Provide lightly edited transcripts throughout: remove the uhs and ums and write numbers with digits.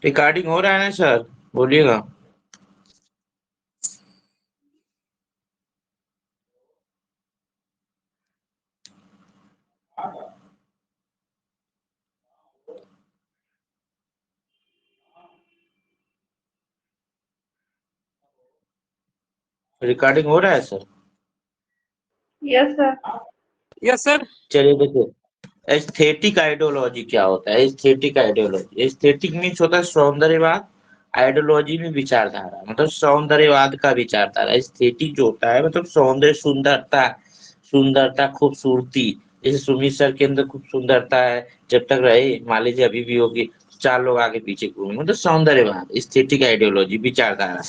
Recording हो रहा है ना सर? बोलिएगा। रिकॉर्डिंग हो रहा है sir? Yes sir. Yes sir. चलिए देखिए, एस्थेटिक आइडियोलॉजी क्या होता है? एस्थेटिक आइडियोलॉजी, एस्थेटिक मीन्स होता है सौंदर्यवाद, आइडियोलॉजी में विचारधारा, मतलब सौंदर्यवाद का विचारधारा। एस्थेटिक जो होता है मतलब सौंदर्य, सुंदरता, सुंदरता, खूबसूरती। जैसे सुमित सर के अंदर खूब सुंदरता है, जब तक रहे मान लीजिए अभी भी होगी, चार लोग आगे पीछे घूमे, मतलब सौंदर्यवाद, एस्थेटिक आइडियोलॉजी, विचारधारा।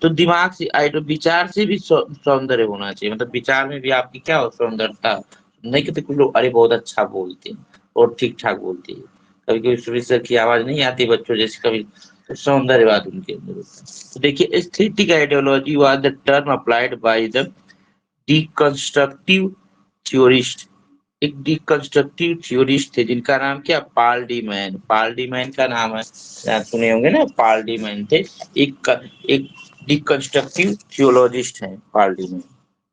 तो दिमाग से आइडियो, विचार से भी सौंदर्य होना चाहिए, मतलब विचार में भी आपकी क्या हो, सौंदर्यता। नहीं कहते कुछ लोग अरे बहुत अच्छा बोलते हैं और ठीक ठाक बोलते हैं, कभी कभी सुमित सर की आवाज नहीं आती बच्चों जैसे, कभी तो सौंदर्यवाद उनके अंदर होता है। तो देखिए, aesthetic ideology was the term applied by the deconstructive theorist. एक डिकंस्ट्रक्टिव थ्योरिस्ट थे जिनका नाम क्या, Paul de Man. Paul de Man का नाम है, आप सुने होंगे ना, पाल डी मैन थे। एक डिकंस्ट्रक्टिव थियोलॉजिस्ट हैं पाल डी मैन,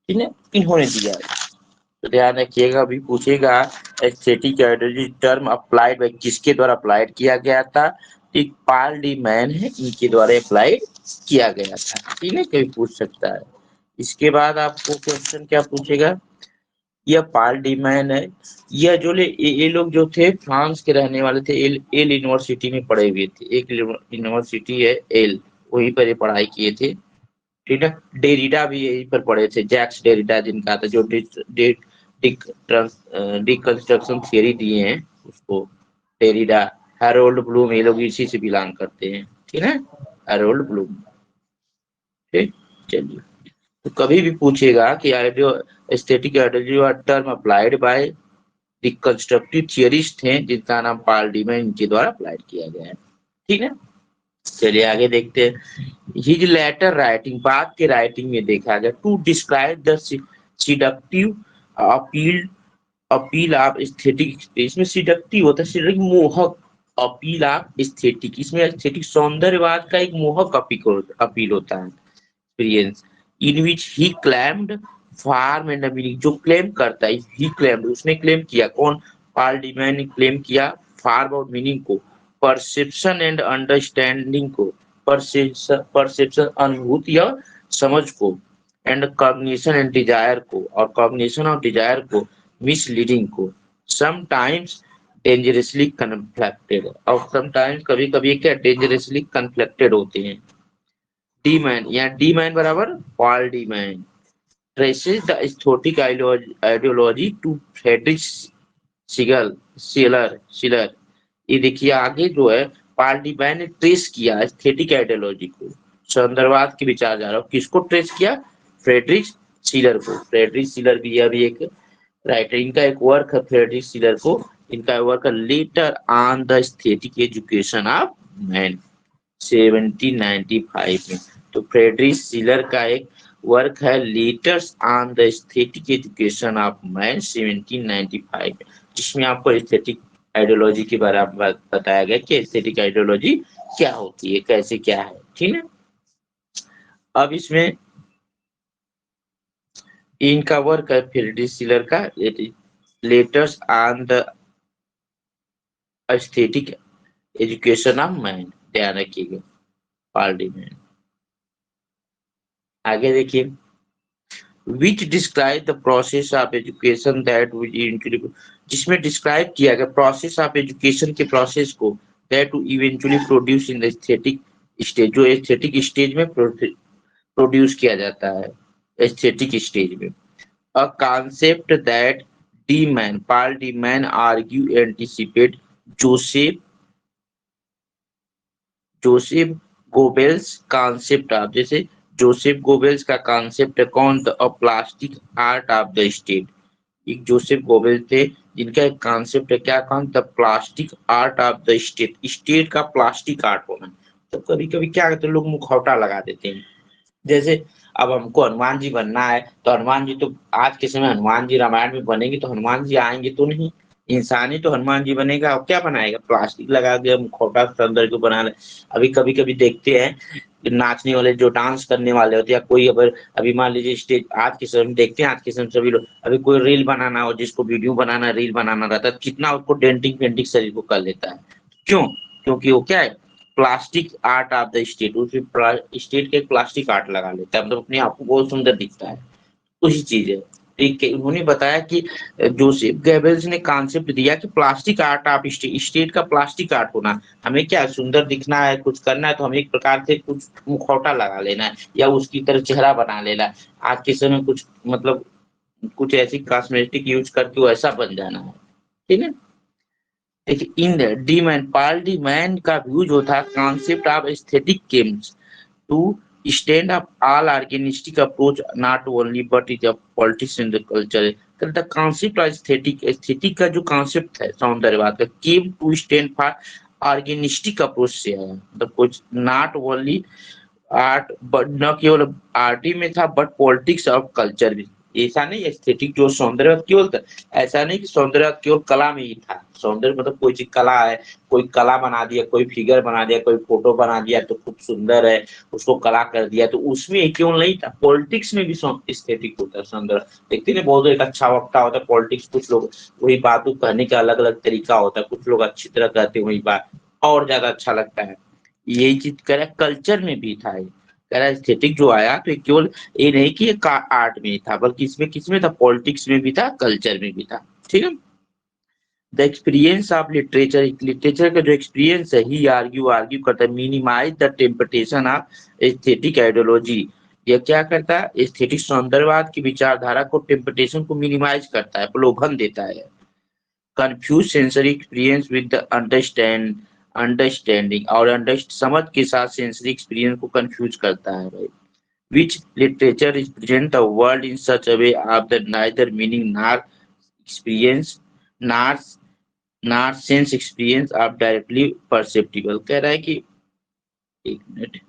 ठीक है, इन्होंने दिया है। तो ध्यान रखिएगा, अभी पूछेगा aesthetic ideology term applied bye, किसके द्वारा अप्लाइड किया गया था? एक पाल डी मैन है, इनके द्वारा अप्लाइड किया गया था, ठीक है, कभी पूछ सकता है। इसके बाद आपको क्वेश्चन क्या पूछेगा, यह पाल डी मैन है, यह जो ये लोग जो थे फ्रांस के रहने वाले थे, एल यूनिवर्सिटी में पढ़े हुए थे, एक यूनिवर्सिटी है एल, वहीं पर ये पढ़ाई किए थे, ठीक है। डेरिडा भी यहीं पर पढ़े थे, जैक्स डेरिडा जिनका था, जो डिकंस्ट्रक्शन थियरी दिए हैं उसको, डेरिडा। हैरोल्ड ब्लूम, ये लोग इसी से बिलोंग करते हैं, ठीक है, हैरोल्ड ब्लूम, ठीक। चलिए, तो कभी भी पूछेगा कि ideo aesthetic ideology term applied by deconstructive theorist थे जिनका नाम पाल डी मैन, इनके द्वारा अप्लाइड किया गया है, ठीक है। चलिए आगे देखते हैं। हिज लेटर राइटिंग, बाद के राइटिंग में देखा गया, to describe the seductive appeal, appeal of aesthetic, इसमें सिडक्टिव होता है, सिडक्टिव मोहक, अपील ऑफ एस्थेटिक, इसमें एस्थेटिक सौंदर्यवाद का एक मोहक अपील होता है, experience in which he claimed form and meaning, जो क्लेम करता है, ही क्लेम्ड, उसने क्लेम किया, कौन, पाल डी मैन ने क्लेम किया, फार्म और मीनिंग को, परसेप्शन एंड अंडरस्टैंडिंग को, परसेप्शन अनुभूति या समझ को, एंड कॉग्निशन एंड डिजायर को, और कॉग्निशन और डिजायर को, मिसलीडिंग को, समटाइम्स डेंजरसली कन्फ्लिक्टेड, और समटाइम्स कभी कभी क्या, डेंजरसली कन्फ्लिक्टेड होते हैं। डी मैन, या डी मैन बराबर Paul de Man traces the aesthetic ideology to Friedrich Schiller. ये देखिए आगे जो है, पॉल डी मैन ने ट्रेस किया एस्थेटिक आइडियोलॉजी को, सौंदर्यवाद के विचारधारा, किसको ट्रेस किया, फ्रेडरिक शिलर को। फ्रेडरिक शिलर भी अभी एक राइटर, इनका एक वर्क है फ्रेडरिक शिलर को, इनका वर्क है later on the aesthetic education of man, 1795 में। तो फ्रेडरिक शिलर का एक वर्क है letters on the aesthetic education of man, 1795 में, जिसमें आपको एस्थेटिक आइडियोलॉजी के बारे में बताया गया कि एस्थेटिक आइडियोलॉजी क्या होती है, कैसे क्या है, ठीक है। अब इसमें इनका वर्क है फ्रेडरिक शिलर का letters on the aesthetic education of man, ध्यान रखिएगा, पार्टी में। आगे देखिए, which describe the process of education that we include, जिसमें डिस्क्राइब किया गया प्रोसेस ऑफ एजुकेशन के प्रोसेस को, that to eventually produce in the aesthetic stage, जो एस्थेटिक स्टेज में प्रोड्यूस किया जाता है, एस्थेटिक स्टेज में। A concept that D Man, Paul de man argue anticipate Joseph Joseph Goebbels concept of, जैसे Joseph Goebbels का concept है कौन, the plastic art of the state. एक जोसेफ गोबेल्स थे जिनका एक कॉन्सेप्ट है क्या, कौन, the plastic art of the state, state का प्लास्टिक आर्ट होना। तो कभी कभी क्या करते हैं लोग, मुखौटा लगा देते हैं, जैसे अब हमको हनुमान जी बनना है, तो हनुमान जी तो आज के समय हनुमान जी रामायण में बनेंगे तो हनुमान जी आएंगे तो नहीं, इंसानी तो हनुमान जी बनेगा और क्या बनाएगा, प्लास्टिक लगा के मुखौटा सौंदर्य को बना ले। अभी कभी कभी देखते हैं कि नाचने वाले जो डांस करने वाले होते हैं, या कोई अगर अभी मान लीजिए स्टेज, आज के समय में देखते हैं, आज के समय में सभी लोग अभी कोई रील बनाना हो, जिसको वीडियो बनाना रील बनाना रहता है, कितना उसको डेंटिंग पेंटिंग शरीर को कर लेता है। क्यों? क्योंकि वो क्या है, plastic art of the state, उसमें स्टेट के प्लास्टिक आर्ट लगा लेता है, मतलब अपने आप को बहुत सुंदर दिखता है। वही चीज है। ठीक है, उन्होंने बताया कि जोसेफ गेबल्स ने कॉन्सेप्ट दिया कि प्लास्टिक आर्ट ऑफ स्टेट का प्लास्टिक आर्ट होना, हमें क्या सुंदर दिखना है, कुछ करना है तो हमें एक प्रकार से कुछ मुखौटा लगा लेना है या उसकी तरह चेहरा बना लेना है। आज के समय कुछ मतलब कुछ ऐसी कॉस्मेटिक यूज करके वैसा बन जाना है। ठीक है। देखिए इन D Man Paul de Man का व्यू जो था, concept of aesthetic games to stand up all organistic approach not only but is a politics in the culture. तो the concept of aesthetic का जो concept है सौंदर्यवाद का, came to stand for organistic approach से आया, मतलब कुछ नॉट ओनली आर्ट बट न केवल आर्ट ही में था बट पॉलिटिक्स और कल्चर भी। ऐसा नहीं एस्थेटिक जो सौंदर्य केवल था, ऐसा नहीं कि सौंदर्य केवल कला में ही था। सौंदर्य मतलब कोई चीज कला है, कोई कला बना दिया, कोई फिगर बना दिया, कोई फोटो बना दिया तो खूब सुंदर है, उसको कला कर दिया, तो उसमें केवल नहीं था, पॉलिटिक्स में भी एस्थेटिक होता है सौंदर्य। देखते ना बहुत एक अच्छा वक्ता होता है पॉलिटिक्स, कुछ लोग वही बात को कहने का अलग अलग तरीका होता है, कुछ लोग अच्छी तरह कहते हैं वही बात, और ज्यादा अच्छा लगता है। यही चीज कह रहा कल्चर में भी था ये। कह रहा एस्थेटिक जो आया तो ये केवल ये नहीं कि ये आर्ट में ही था, बल्कि इसमें किसमें था, पॉलिटिक्स में भी था, कल्चर में भी था। ठीक है। The experience of literature, literature का जो एक्सपीरियंस है, ही आर्ग्यू आर्ग्यू करता है minimise the temptation of aesthetic ideology. यह क्या करता है, एस्थेटिक सौंदर्यवाद की विचारधारा को, टेम्पटेशन को मिनिमाइज करता है, प्रलोभन देता है। confuse sensory experience with the understanding और समझ के साथ सेंसरी एक्सपीरियंस को कंफ्यूज करता है भाई। which literature is present the world in such a way of the neither meaning nor experience nor nor sense experience of directly perceptible। कह रहा है कि एक मिनट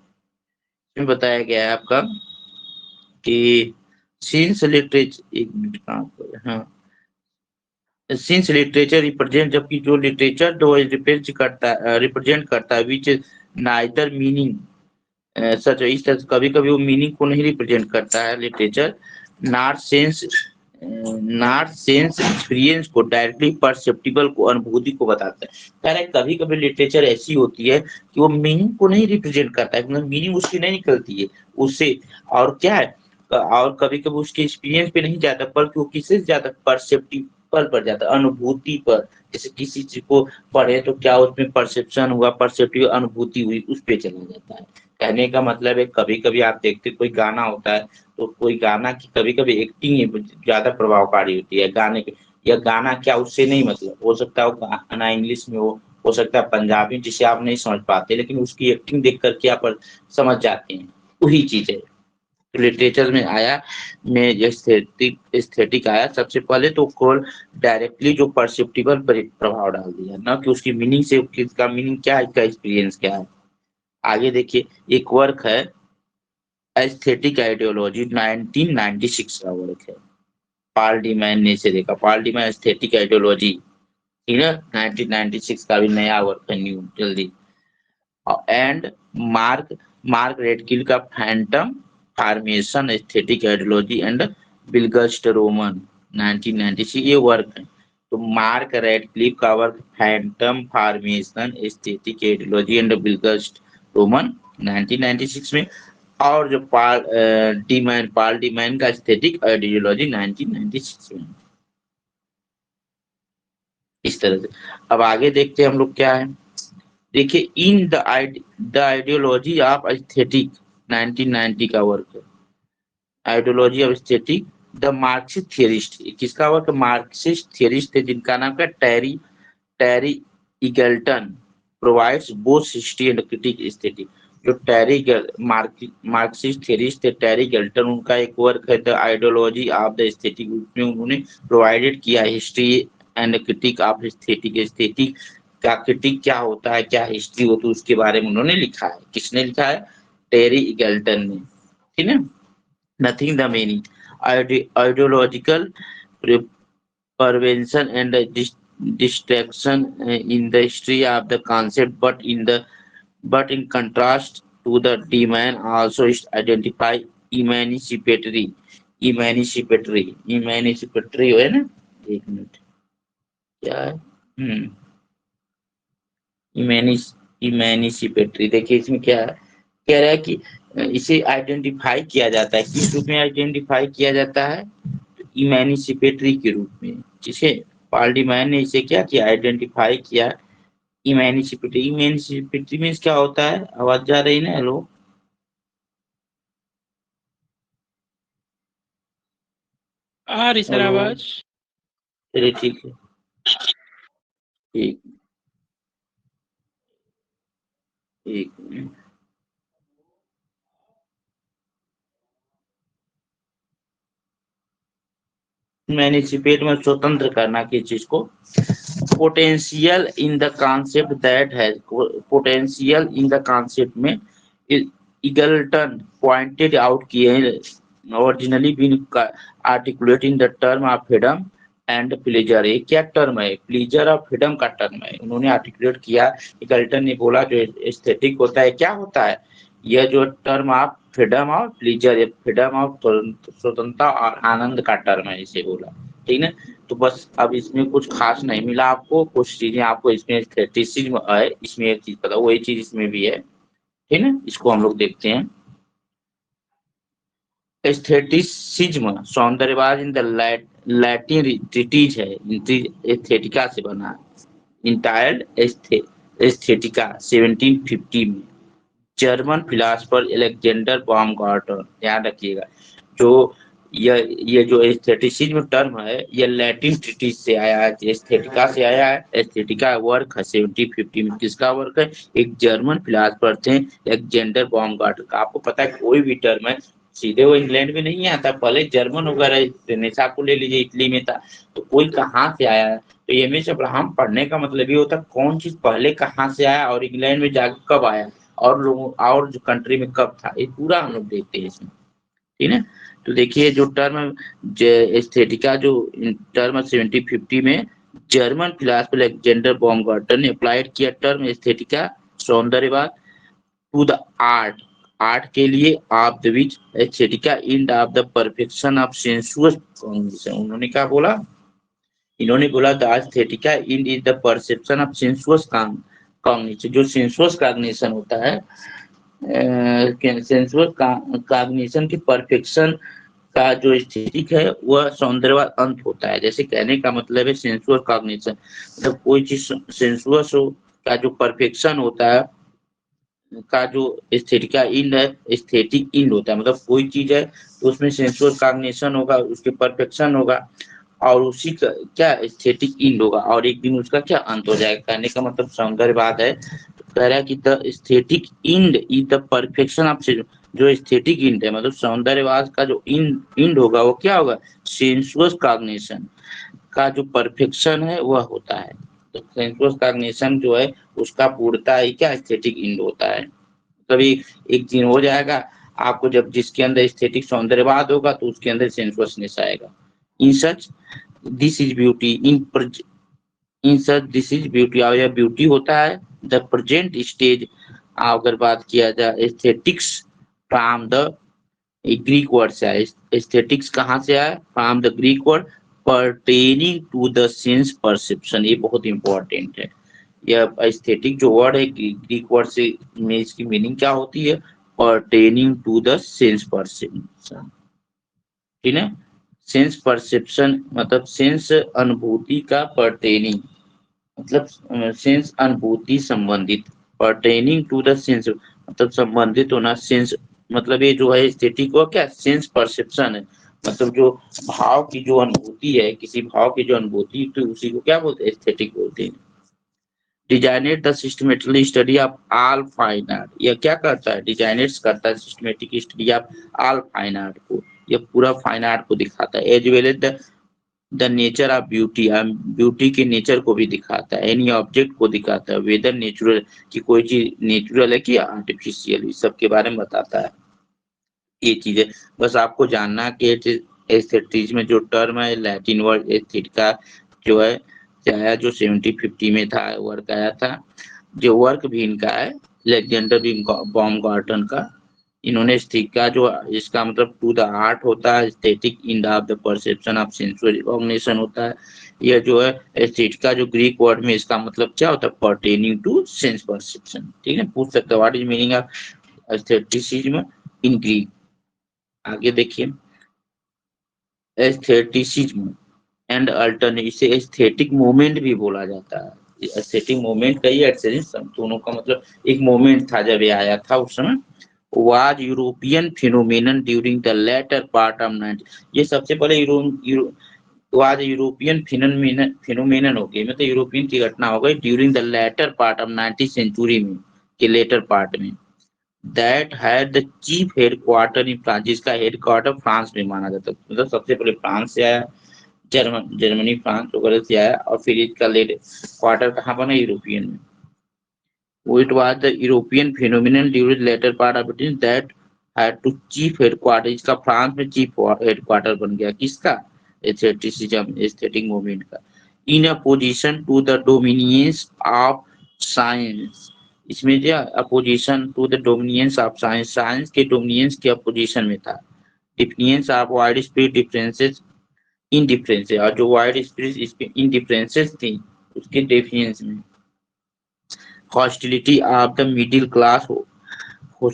में बताया गया है आपका कि सिंस लिटरेचर, एक मिनट कहाँ पर, हाँ, सिंस लिटरेचर रिप्रेजेंट, जबकि जो लिटरेचर जो रिप्रेजेंट करता है विच नाइदर मीनिंग सच, इस तरह कभी कभी वो मीनिंग को नहीं रिप्रेजेंट करता है literature, not sense not sense experience को, डायरेक्टली परसेप्टिबल को, अनुभूति को बताता है। कह रहा है कभी कभी लिटरेचर ऐसी होती है कि वो मीनिंग को नहीं रिप्रेजेंट करता है, मतलब मीनिंग उसकी नहीं निकलती है उससे, और क्या है, और कभी कभी उसके एक्सपीरियंस पे नहीं जाता, बल्कि वो किससे जाता, परसेप्टिबल पर जाता, अनुभूति पर। जैसे किसी चीज को पढ़े तो क्या उसमें परसेप्शन हुआ, परसेप्टिव अनुभूति हुई, उस पे चला जाता है। कहने का मतलब है कभी कभी आप देखते कोई गाना होता है, तो कोई गाना की कभी कभी एक्टिंग ज्यादा प्रभावकारी होती है गाने के, या गाना क्या उससे नहीं, मतलब हो सकता है वो गाना इंग्लिश में हो सकता है पंजाबी जिसे आप नहीं समझ पाते, लेकिन उसकी एक्टिंग देख करके आप समझ जाते हैं। वही चीज है लिटरेचर में आया, में एस्थेटिक एस्थेटिक आया सबसे पहले तो केवल डायरेक्टली जो परसेप्टिबल पर प्रभाव डाल दिया, ना कि उसकी मीनिंग से, किसका मीनिंग क्या है, इसका एक्सपीरियंस क्या है। आगे देखिए एक वर्क है एस्थेटिक आइडियोलॉजी, 1996 का वर्क है, पॉल डी मैन ने इसे देखा, Paul de man aesthetic ideology, ठीक है, 1996 का भी नया वर्क है, न्यू जल्दी। एंड मार्क मार्क रेडकिल का phantom formation aesthetic ideology and bildungsroman, 1996 ये वर्क है। तो मार्क रेडक्लिफ का work phantom formation aesthetic ideology and bildungsroman, 1996 में, और जो पाल डीमैन का एस्थेटिक आइडियोलॉजी 1996 में। इस तरह से अब आगे देखते हैं हम लोग क्या है। देखिए in the ideology of aesthetic, 1990 का वर्क है, ideology of aesthetic the Marxist theorist, किसका वर्क, मार्क्सिस्ट थियरिस्ट थे जिनका नाम क्या, Terry Eagleton, provides both history and critique aesthetic. जो मार्क्सिस्ट थियरिस्ट थे टेरी गल्टन, उनका एक वर्क है the ideology of the aesthetic, उसमें उन्होंने प्रोवाइडेड किया history and critique of aesthetic, aesthetic का क्रिटिक क्या होता है, क्या हिस्ट्री होती है, उसके बारे में उन्होंने लिखा है। किसने लिखा है, टेरी इगल्टन ने, ठीक है। Nothing the meaning ideological prevention and distraction in the history of the concept, but in contrast to the demand also identify emancipatory emancipatory है ना, एक मिनट क्या है, इमेनिसिपेटरी। देखिए इसमें क्या है, कह रहा है कि इसे आइडेंटिफाई किया जाता है, किस रूप में आइडेंटिफाई किया जाता है, इमेनिसिपेटरी के रूप में। ठीक है, पॉल डीमैन ने इसे क्या किया, आइडेंटिफाई किया इमेनिसिपेटरी। इमेनिसिपेटरी मीन्स क्या होता है, आवाज जा रही ना, हेलो, आ रही सर हेलो, आवाज। चलिए ठीक है, ठीक, एक मिनट। मैनिसिपेट में स्वतंत्र करना किस चीज को, potential in the concept that has, potential in the concept में ईगल्टन पॉइंटेड आउट किए हैं originally been articulating the term of freedom and pleasure. ये क्या टर्म है, प्लेजर और फ्रीडम का टर्म है, उन्होंने आर्टिकुलेट किया। ईगल्टन ने बोला जो एस्थेटिक होता है क्या होता है, यह जो टर्म ऑफ फ्रीडम और प्लीजर, फ्रीडम ऑफ स्वतंत्रता और आनंद का टर्म है, इसे बोला। ठीक है, तो बस अब इसमें कुछ खास नहीं मिला आपको, कुछ चीजें आपको इसमें एस्थेटिसिज्म है, इसमें एक चीज पता, वही चीज इसमें भी है। ठीक है, इसको हम लोग देखते हैं। एस्थेटिसिज्म सौंदर्यवाद इन द लैटिन ट्रीटीज है, एस्थेटिका से बना, इंटायर्ड एस्थेटिका 1750 में, जर्मन फिलासफर एलेक्जेंडर बाumgarten, ध्यान रखिएगा। जो ये जो एस्थेटिसिज्म टर्म है, ये लैटिन ट्रीटिस से आया है, एस्थेटिका से आया है। एस्थेटिका वर्क है 1750 में, किसका वर्क है, एक जर्मन फिलासफर थे एलेक्जेंडर बाumgarten का। आपको पता है कोई भी टर्म है सीधे वो इंग्लैंड में नहीं आता, पहले जर्मन वगैरह, रेनेसां को ले लीजिए, इटली में था, तो कोई कहाँ से आया है, तो ये में जब हम पढ़ने का मतलब ये होता है कौन चीज पहले कहाँ से आया और इंग्लैंड में जाकर कब आया, और लोगों और जो कंट्री में कब था, ये पूरा हम लोग देखते हैं इसमें। ठीक है, तो देखिए जो टर्म एस्थेटिका जो टर्म 1750 में जर्मन फिलासफर अलेक्जेंडर बाumgarten ने अप्लाइड किया टर्म एस्थेटिका सौंदर्यवाद टू द आर्ट, आर्ट के लिए of the which aesthetica in of the perfection of sensuous cognition. उन्होंने क्या बोला, इन्होंने बोला the aesthetica in is the perception of sensuous cognition. जो सेंसुअस कॉग्निशन होता है, सेंसुअल कॉग्निशन की परफेक्शन का जो एस्थेटिक है वह सौंदर्यवाद अंत होता है। जैसे कहने का मतलब है सेंसुअल कॉग्निशन मतलब कोई चीज सेंसुअस हो का जो परफेक्शन होता है, का जो एस्थेटिका इंड है, एस्थेटिक इंड होता है, मतलब कोई चीज है तो उसमें सेंसुअल कॉग्निशन होगा, उसके परफेक्शन होगा, और उसी का क्या एस्थेटिक इंड होगा, और एक दिन उसका क्या अंत हो जाएगा। कहने का मतलब सौंदर्यवाद है, कह रहा है कि the aesthetic end is the perfection of, जो एस्थेटिक इंड है मतलब सौंदर्यवाद का जो इंड होगा वो क्या होगा, सेंसुअस कॉग्निशन का जो परफेक्शन है वह होता है। तो सेंसुअस कॉग्निशन जो है उसका पूर्णता ही क्या एस्थेटिक इंड होता है। कभी एक दिन हो जाएगा आपको, जब जिसके अंदर एस्थेटिक सौंदर्यवाद होगा तो उसके अंदर सेंसुअसनेस आएगा। In such this is beauty in such this is beauty, और यह ब्यूटी होता है द प्रेजेंट स्टेज। अगर बात किया जाए aesthetics from the Greek word से आया, एस्थेटिक्स कहाँ से आया, from the Greek word pertaining to the sense perception. ये बहुत इंपॉर्टेंट है, यह एस्थेटिक जो वर्ड है ग्रीक वर्ड से में इसकी मीनिंग क्या होती है, pertaining to the sense perception. ठीक है, सेंस परसेप्शन मतलब सेंस अनुभूति का, पर्टेनिंग मतलब सेंस अनुभूति संबंधित, पर्टेनिंग टू द सेंस मतलब संबंधित होना, सेंस मतलब ये जो है एस्थेटिक वो क्या सेंस परसेप्शन है, मतलब जो भाव की जो अनुभूति है, किसी भाव की जो अनुभूति, तो उसी को क्या बोलते हैं, एस्थेटिक बोलते हैं। Designate the systematically study of all fine art, यह क्या करता है, डिजाइनेट्स करता है systematic study of all fine art को, यह पूरा फाइन आर्ट को दिखाता है। As well as the nature of beauty, beauty के नेचर को भी दिखाता है, एनी ऑब्जेक्ट को दिखाता है, वेदर नेचुरल कि कोई चीज नेचुरल है कि आर्टिफिशियल, इस सब के बारे में बताता है। ये चीजें बस आपको जानना कि एस्थेटिज्म में जो टर्म है लैटिन वर्ड एस्थेटिका जो है से आया जो 70-50 में था, वर्क आया था। जो वर्क भी इनका है अलेक्जेंडर बॉमगार्टन का। इन्होंने एस्थेटिक का जो इसका मतलब टू द आर्ट होता है, aesthetic in of the perception of sensual recognition होता है। यह जो है एस्थेटिक का जो ग्रीक वर्ड में इसका मतलब क्या होता है, पर्टेनिंग टू सेंस परसेप्शन। ठीक है, पूछ सकते हो what is meaning of aestheticism in Greek. आगे देखिए, एस्थेटिसिज्म एंड अल्टरनेटिव, इसे एस्थेटिक मूवमेंट भी बोला जाता है। एस्थेटिक मूवमेंट का ही एस्थेटिक दोनों का मतलब एक मूवमेंट था जब ये आया था उस समय। Was European phenomenon during the latter part of 90। ये सबसे पहले वाज यूरोपियन फिनोमेनन हो गई, मतलब यूरोपियन की घटना हो गई during the latter part of 19th century में, के लेटर पार्ट में। That had the chief headquarter in France, जिसका हेडक्वार्टर फ्रांस में माना जाता है। मतलब सबसे पहले फ्रांस से आया, जर्मनी फ्रांस वगैरह से आया, और फिर इसका लेड क्वार्टर कहाँ बना, यूरोपियन में। It was the European phenomenon during the later part of it that had to chief headquarter, इसका फ्रांस में चीफ हेडक्वार्टर बन गया, किसका, एस्थेटिसिज्म, एस्थेटिक मूवमेंट का। In opposition to the dominions of science, इसमें जो opposition to the dominions of science, science के dominions के अपोजिशन में था। Definiens of wide spread differences in differences, और जो वाइड स्प्रेड इन डिफरेंसेस थी उसके डिफिनियंस में। hostility of the middle class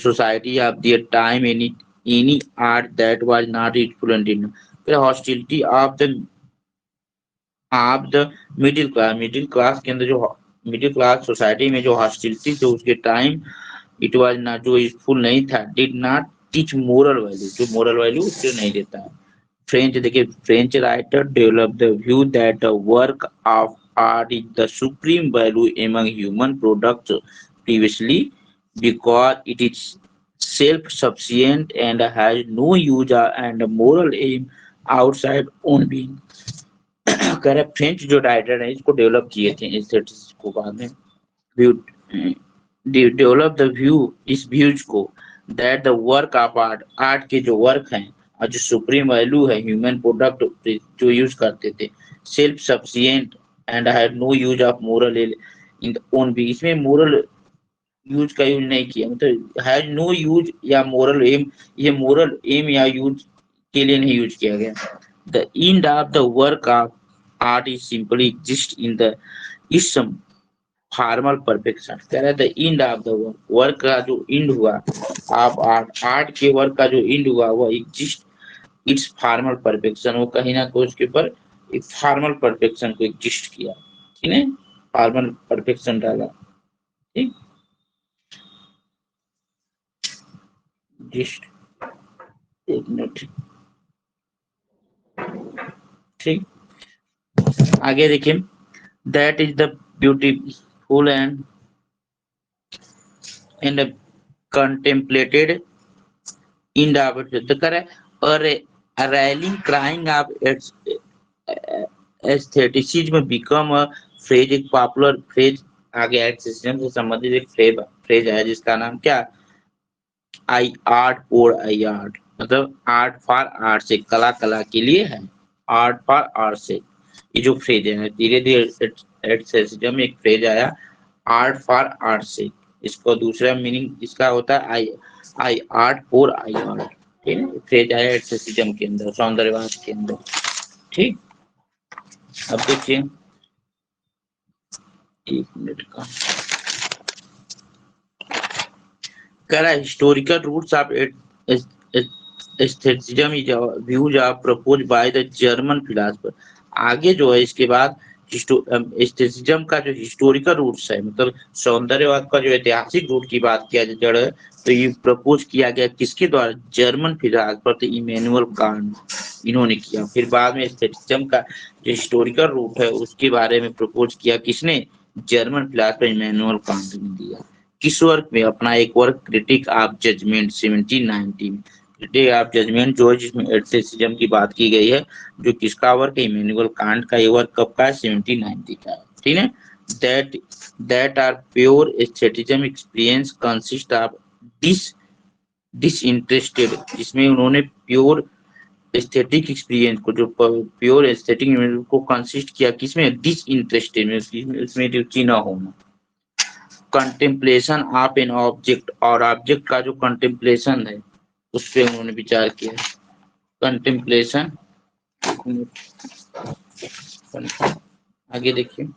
society of their time, any art that was not influenced in the hostility of the middle class के अंदर जो middle class society में जो हॉस्टिलिटी थी उसके टाइम, इट वाज नॉट, जो फुल नहीं था, did not teach moral value, जो मोरल वैल्यू उसको नहीं देता है। फ्रेंच, देखिए, French writer develop the view that the work of art is the supreme value among human products previously, because it is self-sufficient and has no use and moral aim outside own being। कह रहे French जो writer है इसको develop किए थे aesthetics को, बाद में व्यू डेवलप द व्यू, इस व्यूज को, that the work of art, art के जो वर्क हैं और जो सुप्रीम वैल्यू है ह्यूमन प्रोडक्ट जो यूज करते थे, self sufficient and had no use of moral in own be, इसमें मोरल यूज का यूज नहीं किया, मतलब हैज नो यूज या मोरल एम, ये मोरल एम या यूज के लिए नहीं यूज किया गया। The end of the work of art is simply exist in the इसम फॉर्मल परफेक्शन। कह रहे the end of the work, work का जो एंड हुआ ऑफ आर्ट, आर्ट के वर्क का जो एंड हुआ वो एग्जिस्ट इट्स फॉर्मल परफेक्शन, वो कहीं ना कहीं उसके ऊपर एक फॉर्मल परफेक्शन को एग्जिस्ट किया, ठीक है, फॉर्मल परफेक्शन डाला, ठीक, एग्जिस्ट, एक मिनट, ठीक। आगे देखिए, that is the beautiful and contemplated in the correct or a rallying crying of its aestheticism become a phrase, एक पॉपुलर फ्रेज आ गया एस्थेटिसिज्म से संबंधित एक फ्रेज है जिसका नाम क्या, आई आर्ट फॉर आई आर्ट, मतलब आर्ट फॉर आर्ट से, कला कला के लिए है, आर्ट फॉर आर्ट से, ये जो फ्रेज है धीरे धीरे एस्थेटिसिज्म में एक फ्रेज आया आर्ट फॉर आर्ट से, इसको दूसरा मीनिंग इसका होता है आई आर्ट फॉर आई आर्ट, ठीक है, फ्रेज आया एस्थेटिसिज्म के अंदर, सौंदर्यवाद के अंदर, ठीक। अब देखिए, एक मिनट का कह रहा है historical roots of aestheticism is views are proposed by the German philosopher. आगे जो है इसके बाद एस्थेटिसिज्म का जो हिस्टोरिकल रूट्स है, मतलब सौंदर्यवाद का जो ऐतिहासिक रूट की बात किया जाए जड़, तो ये प्रपोज किया गया किसके द्वारा, जर्मन फिलोसोफर इमैनुअल कांट, इन्होंने किया। फिर बाद में एस्थेटिसिज्म का जो हिस्टोरिकल रूट है उसके बारे में प्रपोज किया किसने, जर्मन फिलोसोफर इमैनुअल कांट ने दिया। किस वर्क में, अपना एक वर्क क्रिटिक ऑफ जजमेंट 1790 में, क्रिटिक ऑफ जजमेंट जो है जिसमें एस्थेटिसिज्म की बात की गई है, जो किसका वर्क है, इमैनुअल कांट का। ये वर्क कब का है, 1790 का है, ठीक है। that are pure aesthetism experience consist of disinterested, जिसमें उन्होंने प्योर एस्थेटिक एक्सपीरियंस को, जो प्योर एस्थेटिक को कंसिस्ट किया किसमें, डिसइंटरेस्टेड में, उसमें रुचि न होना। कंटेम्पलेशन ऑफ एन ऑब्जेक्ट, और ऑब्जेक्ट का जो कंटेम्पलेशन है उस पर उन्होंने विचार किया। कंटेम्पलेशन, आगे देखिए,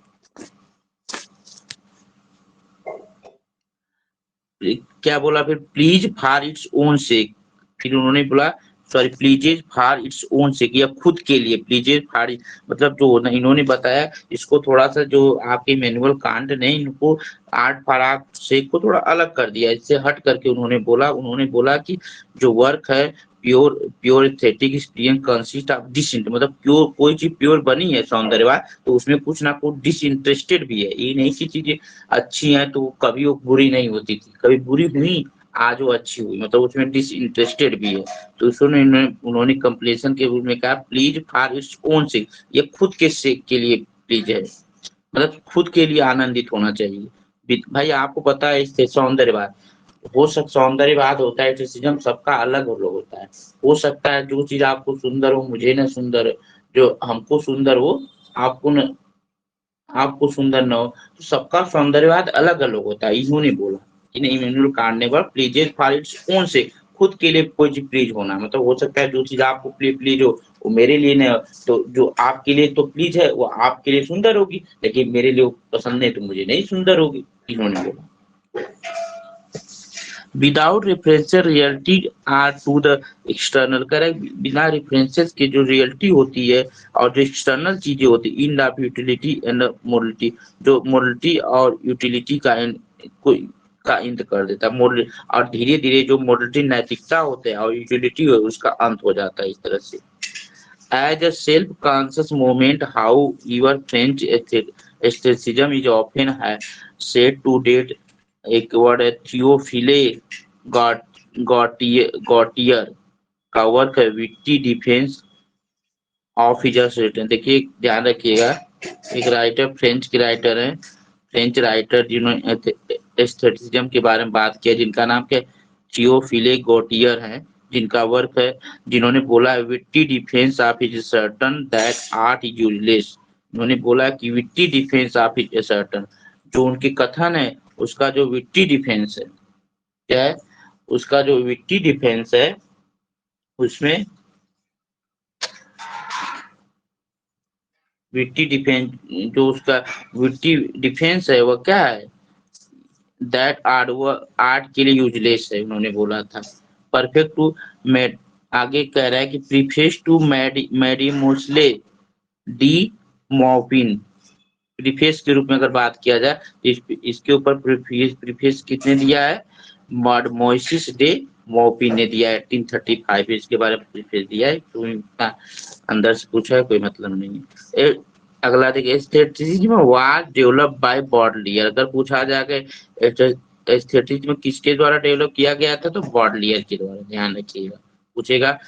क्या बोला फिर, प्लीज फॉर इट्स ओन सेक, फिर उन्होंने बोला sorry pleases for its own सेक, या खुद के लिए, प्लीजेज फॉर, मतलब जो इन्होंने बताया इसको थोड़ा सा, जो आपके मैनुअल कांट ने इनको आर्ट फॉर आर्ट सेक को थोड़ा अलग कर दिया, इससे हट करके उन्होंने बोला कि जो वर्क है pure pure aesthetic experience consist of disinterest, मतलब प्योर कोई चीज प्योर बनी है सौंदर्यवाद तो उसमें कुछ ना कुछ डिसइंटरेस्टेड भी है। ये नहीं कि चीजें अच्छी हैं तो कभी वो बुरी नहीं होती थी, कभी बुरी हुई आज वो अच्छी हुई, मतलब उसमें डिसइंटरेस्टेड भी है। तो उन्होंने कंप्लेसन के रूप में कहा प्लीज फॉर इट्स ओन सेक, ये खुद के सेक के लिए प्लीज है, मतलब खुद के लिए आनंदित होना चाहिए। भाई आपको पता है इससे सौंदर्यवाद सौंदर्यवाद होता है, क्रिटिसिज्म सबका अलग होता है। हो सकता है जो चीज आपको सुंदर हो मुझे ना सुंदर, जो हमको सुंदर हो आपको न आपको सुंदर न हो, तो सबका सौंदर्यवाद अलग अलग होता है। इन्होंने बोला in Immanuel carnival pleasures for its own से, खुद के लिए कोई चीज प्लीज होना, मतलब हो सकता है जो चीज आपको प्लीज हो वो मेरे लिए नहीं हो, तो जो आपके लिए तो प्लीज है वो आपके लिए सुंदर होगी, लेकिन मेरे लिए वो पसंद नहीं तो मुझे नहीं सुंदर होगी, इन्होंने बोला। Without referential reality are to the external, correct, बिना रेफरेंसेस के जो रियलिटी होती है और जो एक्सटर्नल चीजें होती है, इन ऑफ यूटिलिटी एंड मोरलिटी, जो मोरलिटी और यूटिलिटी का इंत कर देता है, मोरल, और धीरे धीरे जो मोरलिटी नैतिकता होते हैं और यूटिलिटी है उसका अंत हो जाता है इस तरह से। As a self conscious moment how your French aestheticism is often है सेड टू डेट, एक वर्ड है थियोफिले गॉटियर का वर्क है witty defence of his return. देखिए ध्यान रखिएगा, एक राइटर, फ्रेंच के राइटर हैं, फ्रेंच राइटर जिन्होंने एस्थेटिसिज्म के बारे में बात किया, जिनका नाम क्या थियोफिले गॉटियर है, जिनका वर्क है, जिन्होंने बोला है witty defence of his certain that art is useless. उन्होंने बोला कि witty defence of his certain, जो उनके कथन है उसका जो विट्टी डिफेंस है, क्या है उसका जो विट्टी डिफेंस है उसमें विट्टी डिफेंस, जो उसका विट्टी डिफेंस है वह क्या है, दैट आर्ट, वह आर्ट के लिए यूजलेस है, उन्होंने बोला था। परफेक्ट टू मेड, आगे कह रहा है कि preface to Mademoiselle de Maupin, preface के रूप में अगर बात किया जाए इसके ऊपर प्रीफेस किसने दिया है, मोइसिस डे मॉपिन ने दिया है 1835, इसके बारे में प्रीफेस दिया है, तो इतना अंदर से पूछा है कोई मतलब नहीं है। अगला देखिए एस्थेटिसिज्म वाज डेवलप बाय बॉडलियर, अगर पूछा जाएगा एस्थेटिज्म किसके द्वारा डेवलप किया गया था तो बॉडलियर के द्वारा, ध्यान रखिएगा पूछेगा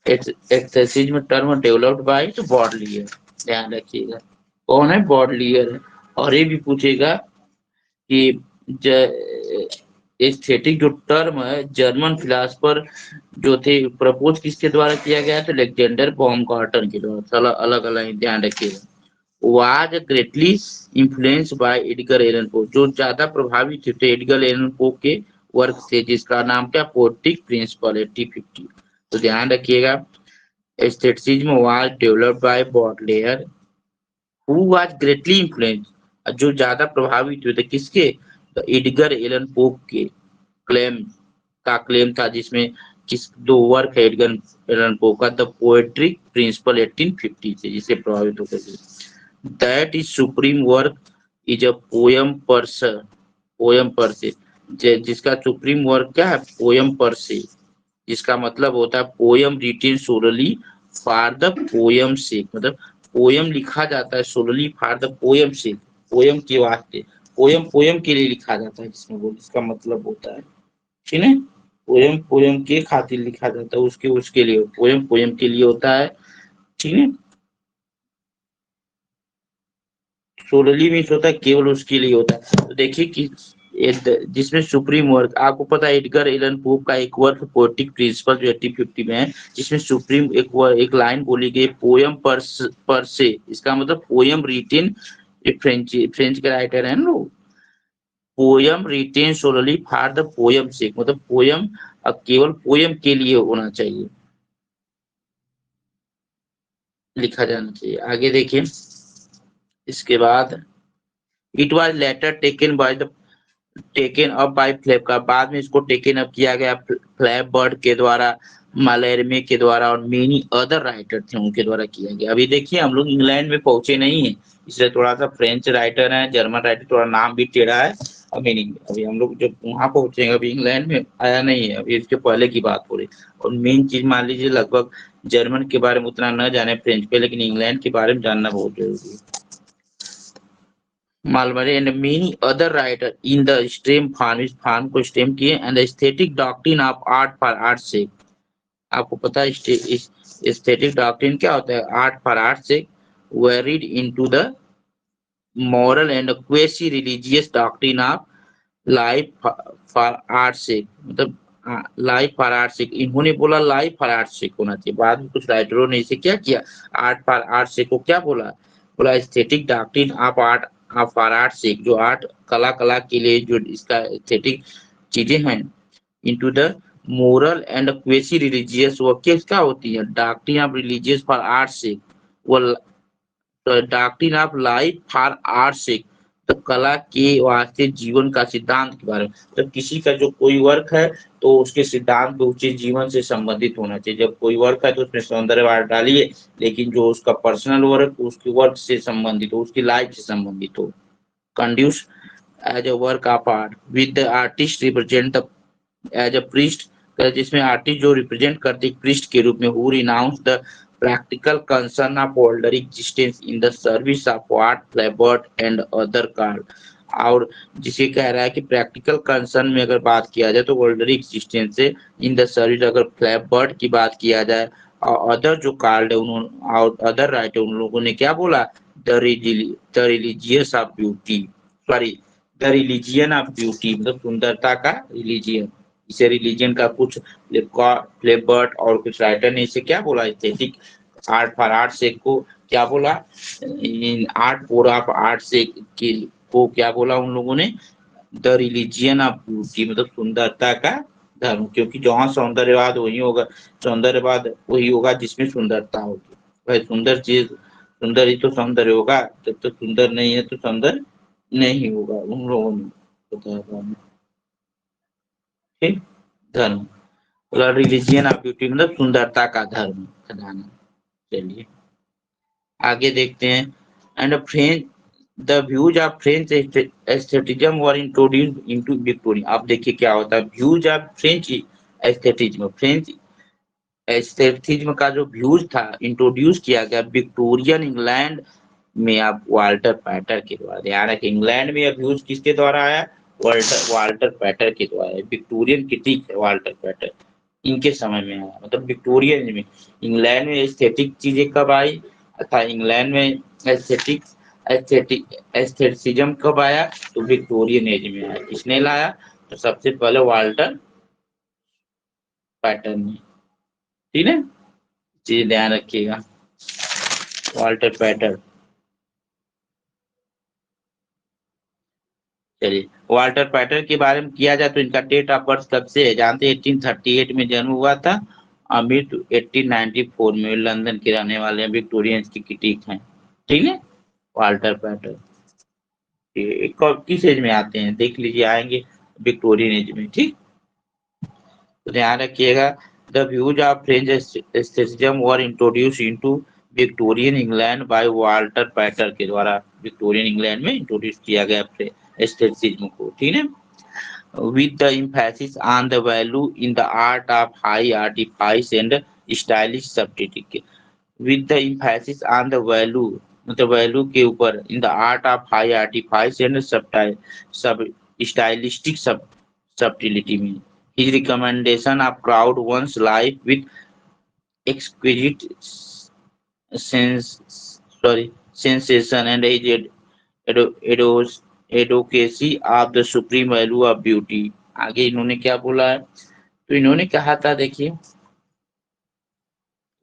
एस्थेटिज्म टर्म डेवलप्ड बाय तो बॉडलियर, ध्यान रखिएगा कौन है, बॉडलियर है। और ये भी पूछेगा कि एस्थेटिक जो टर्म है जर्मन फिलासफर जो थे प्रपोज किसके द्वारा किया गया था, अलेक्जेंडर बॉमगार्टन के द्वारा, चलो अलग अलग ध्यान रखिएगा। Was greatly influence by Edgar Allan Poe, जो ज्यादा प्रभावित थे एडगर एलन पो के वर्क से, जिसका नाम क्या पोएटिक प्रिंसिपल 1850, तो ध्यान रखिएगा aestheticism was developed by बॉडलेयर who was greatly influence, जो ज्यादा प्रभावित हुए थे किसके, तो एडगर एलन पोप के क्लेम क्लेम था, जिसमें किस दो वर्क है एडगर एलन पोप का, द पोएट्रिक प्रिंसिपल 1850 से, जिसे प्रभावित होकर that is supreme work is a poem पर से, जिसका सुप्रीम वर्क क्या है पोयम पर से, जिसका मतलब होता है poem written solely for the poem से, मतलब पोयम लिखा जाता है सोलली फॉर द पोयम से, पोयम के वास्ते, पोयम पोयम के लिए लिखा जाता है, जिसमें वो इसका मतलब होता है, ठीक है, पोयम पोयम के खातिर लिखा जाता है, उसके उसके लिए पोयम पोयम के लिए होता है, ठीक है, सोलली मीन्स होता है केवल उसके लिए होता है। तो देखिए कि जिसमें सुप्रीम वर्क आपको पता है, एडगर एलन पोप का एक वर्क पोएटिक प्रिंसिपल जो 1850 में है, जिसमें सुप्रीम एक लाइन बोली गई, पोयम पर से, इसका मतलब पोयम रिटेन, फ्रेंच फ्रेंच के राइटर है ना लोग, poem written solely for the poem से, मतलब पोयम केवल पोयम के लिए होना चाहिए, लिखा जाना चाहिए। आगे देखिए, इसके बाद it was later taken up by फ्लैपकार्ट, बाद में इसको टेकन अप किया गया फ्लैप बर्ड के द्वारा, मालेरमे के द्वारा और मेनी अदर राइटर थे उनके द्वारा किया गया। अभी देखिए हम लोग इंग्लैंड में पहुंचे नहीं है, इसलिए थोड़ा सा फ्रेंच राइटर है, जर्मन राइटर, थोड़ा नाम भी टेढ़ा है। अभी नहीं, अभी हम लोग जब वहां पहुंचेंगे, अभी इंग्लैंड में आया नहीं है, अभी इसके पहले की बात हो रही। और मेन चीज मान लीजिए, लगभग जर्मन के बारे में उतना न जाने फ्रेंच पे, लेकिन इंग्लैंड के बारे में जानना बहुत जरूरी है। Malmare and many other writers in the stream farm, इस फार्म को स्टेम किए, and the aesthetic doctrine of art for art's sake, आपको पता है aesthetic doctrine क्या होता है? Art for art's sake varied into the moral and quasi religious doctrine of life for art sake, मतलब लाइफ फॉर आर्ट सेक, इन्होंने बोला life for art सेक होना चाहिए, बाद में कुछ राइटरों ने इसे क्या किया, आर्ट फॉर आर्ट सेक को क्या बोला, बोला aesthetic doctrine of art for art sake, जो आर्ट कला के लिए जो इसका एस्थेटिक चीजें हैं, into the moral and quasi religious, वो क्या होती है, doctrine of religious for art sake, वो doctrine of life for art sake, तो कला के वास्ते जीवन का सिद्धांत के बारे में, जब किसी का जो कोई वर्क है तो उसके सिद्धांत तो उसके जीवन से संबंधित होना चाहिए। जब कोई वर्क है तो उसमें सौंदर्यवाद डालिए, लेकिन जो उसका पर्सनल वर्क उसके वर्क से संबंधित हो, उसकी लाइफ से संबंधित हो। Conduce as a work of art with the artist represent as a priest, जिसमें आर्टिस्ट जो रिप्रेजेंट करते प्रीस्ट के रूप में, who renounce the practical concern of older existence in the service of art, labor and other call, और जिसे कह रहा है कि प्रैक्टिकल कंसर्न में अगर बात किया जाए तो ओल्डर एग्जिस्टेंस से इन द सर्विस, अगर फ्लैप बर्ड की बात किया जाए और अदर जो कार्ड है उन्होंने और अदर राइटर उन लोगों ने क्या बोला, the religious of beauty, sorry the religion of beauty, मतलब सुंदरता का रिलीजियन, इसे रिलीजन का कुछ फ्लेबर्ट और कुछ राइटर ने इसे क्या बोला, एस्थेटिक आर्ट फॉर आर्ट से को क्या बोला, इन आर्ट फॉर ऑफ आर्ट से को क्या बोला उन लोगों ने, द रिलीजियन ऑफ ब्यूटी, मतलब सुंदरता का धर्म, क्योंकि जहाँ सौंदर्यवाद वही होगा, सौंदर्यवाद वही होगा जिसमें सुंदरता होगी। भाई सुंदर चीज, सुंदर ही तो सौंदर्य होगा, जब तो सुंदर नहीं है तो सौंदर्य नहीं होगा, उन लोगों ने बताया। ठीक, धर्म मतलब रिलीजियन ऑफ ब्यूटी, मतलब सुंदरता का धर्म खजाना। चलिए आगे देखते हैं। And French the views of French aestheticism were introduced into Victoria, आप देखिए क्या होता है, views of French aestheticism, French aestheticism का जो व्यूज था इंट्रोड्यूस किया गया विक्टोरियन इंग्लैंड में, आप वाल्टर पैटर के द्वारा, ध्यान रखें इंग्लैंड में यह व्यूज किसके द्वारा आया, वाल्टर पैटर के द्वारा, विक्टोरियन क्रिटिक है वाल्टर पैटर, इनके समय में आया, मतलब विक्टोरियन में। इंग्लैंड में एस्थेटिक चीजें कब आई, अथा इंग्लैंड में एस्थेटिसिज्म कब आया, तो विक्टोरियन एज में आया। किसने लाया, तो सबसे पहले वाल्टर पैटर ने, ठीक है, चीज ध्यान रखिएगा, वाल्टर पैटर। चलिए वाल्टर पैटर के बारे में किया जाए तो इनका डेट ऑफ बर्थ कब से है, जानते हैं 1838 में जन्म हुआ था, अमित 1894 में, लंदन के रहने वाले हैं, विक्टोरियंस की क्रिटिक हैं, ठीक है, वाल्टर पैटर। किस एज में आते हैं देख लीजिए, आएंगे विक्टोरियन एज में, ठीक, तो ध्यान रखिएगा। The views of French aestheticism were introduce into Victorian England by Walter Pater के द्वारा, विक्टोरियन इंग्लैंड में इंट्रोड्यूस किया गया एस्थेटिज्म को, ठीक है, with the emphasis on the value in the art of high artifice and stylish subtlety, with the emphasis on the value, मतलब value के ऊपर, in the art of high artifice and सब stylistic subtlety में, his recommendation of crowd one's life with exquisite sensation and his advocacy of the supreme value of beauty. आगे इन्होंने क्या बोला है, तो इन्होंने कहा था, देखिए